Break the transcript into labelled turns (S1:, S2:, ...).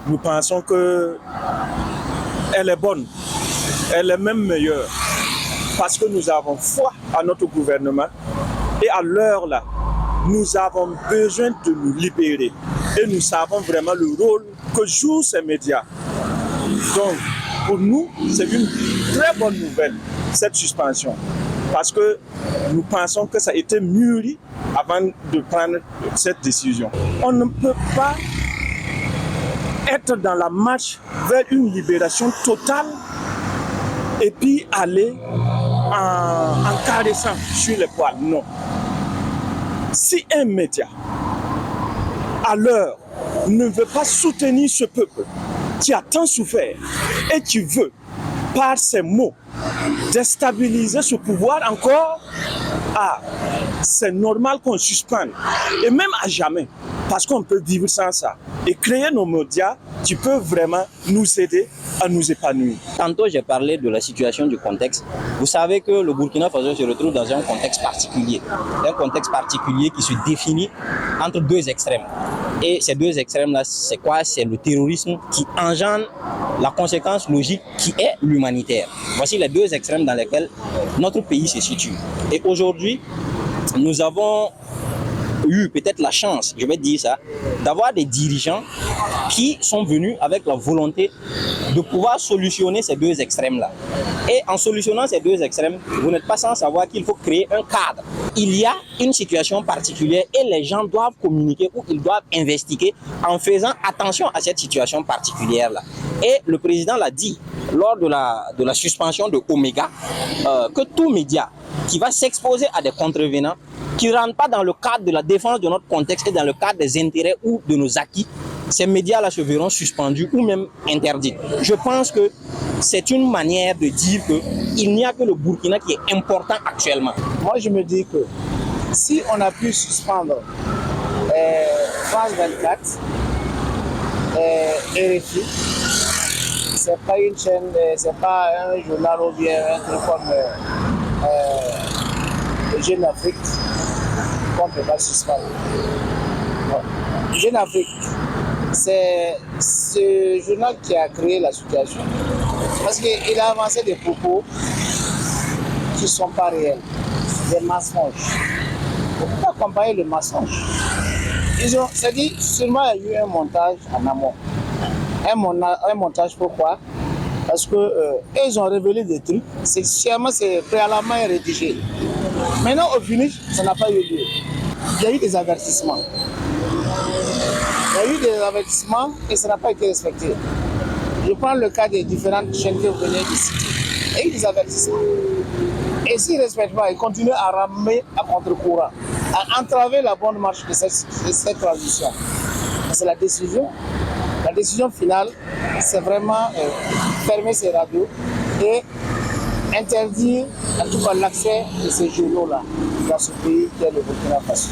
S1: nous pensons qu'elle est bonne, elle est même meilleure, parce que nous avons foi à notre gouvernement et à l'heure là, nous avons besoin de nous libérer et nous savons vraiment le rôle que jouent ces médias. Donc, pour nous, c'est une très bonne nouvelle, cette suspension, parce que nous pensons que ça a été mûri avant de prendre cette décision. On ne peut pas être dans la marche vers une libération totale et puis aller en caressant sur les poils. Non. Si un média, à l'heure, ne veut pas soutenir ce peuple qui a tant souffert et qui veut, par ses mots, déstabiliser ce pouvoir encore, c'est normal qu'on suspende, et même à jamais, parce qu'on peut vivre sans ça, et créer nos médias qui peuvent vraiment nous aider à nous épanouir.
S2: Tantôt, j'ai parlé de la situation du contexte. Vous savez que le Burkina Faso se retrouve dans un contexte particulier qui se définit entre deux extrêmes. Et ces deux extrêmes-là, c'est quoi? C'est le terrorisme qui engendre la conséquence logique qui est l'humanitaire. Voici les deux extrêmes dans lesquels notre pays se situe. Et aujourd'hui, nous avons eu peut-être la chance, je vais dire ça, d'avoir des dirigeants qui sont venus avec la volonté de pouvoir solutionner ces deux extrêmes-là. Et en solutionnant ces deux extrêmes, vous n'êtes pas sans savoir qu'il faut créer un cadre. Il y a une situation particulière et les gens doivent communiquer ou ils doivent investiguer en faisant attention à cette situation particulière-là. Et le président l'a dit lors de la suspension de Omega, que tout média qui va s'exposer à des contrevenants, qui ne rentrent pas dans le cadre de la défense de notre contexte et dans le cadre des intérêts ou de nos acquis, ces médias-là se verront suspendus ou même interdits. Je pense que c'est une manière de dire qu'il n'y a que le Burkina qui est important actuellement.
S3: Moi, je me dis que si on a pu suspendre France 24, RFI, c'est pas une chaîne, c'est pas un journal ou bien un truc comme Jeune Afrique qu'on ne peut pas suspendre. Jeune Afrique, c'est ce journal qui a créé la situation. Parce qu'il a avancé des propos qui ne sont pas réels, des mensonges. On ne peut pas accompagner le mensonge. C'est-à-dire, seulement il y a eu un montage en amont. Un montage pourquoi? Parce qu'ils ont révélé des trucs, c'est préalablement rédigé. Maintenant, au finish, ça n'a pas eu lieu. Il y a eu des avertissements. Il y a eu des avertissements et ça n'a pas été respecté. Je prends le cas des différentes chaînes que vous venez de citer. Il y a eu des avertissements. Et s'ils ne respectent pas, ils continuent à ramener à contre-courant, à entraver la bonne marche de cette transition. C'est la décision. La décision finale, c'est vraiment fermer ces radios et interdire en tout cas l'accès de ces journaux-là dans ce pays qui est le Burkina Faso.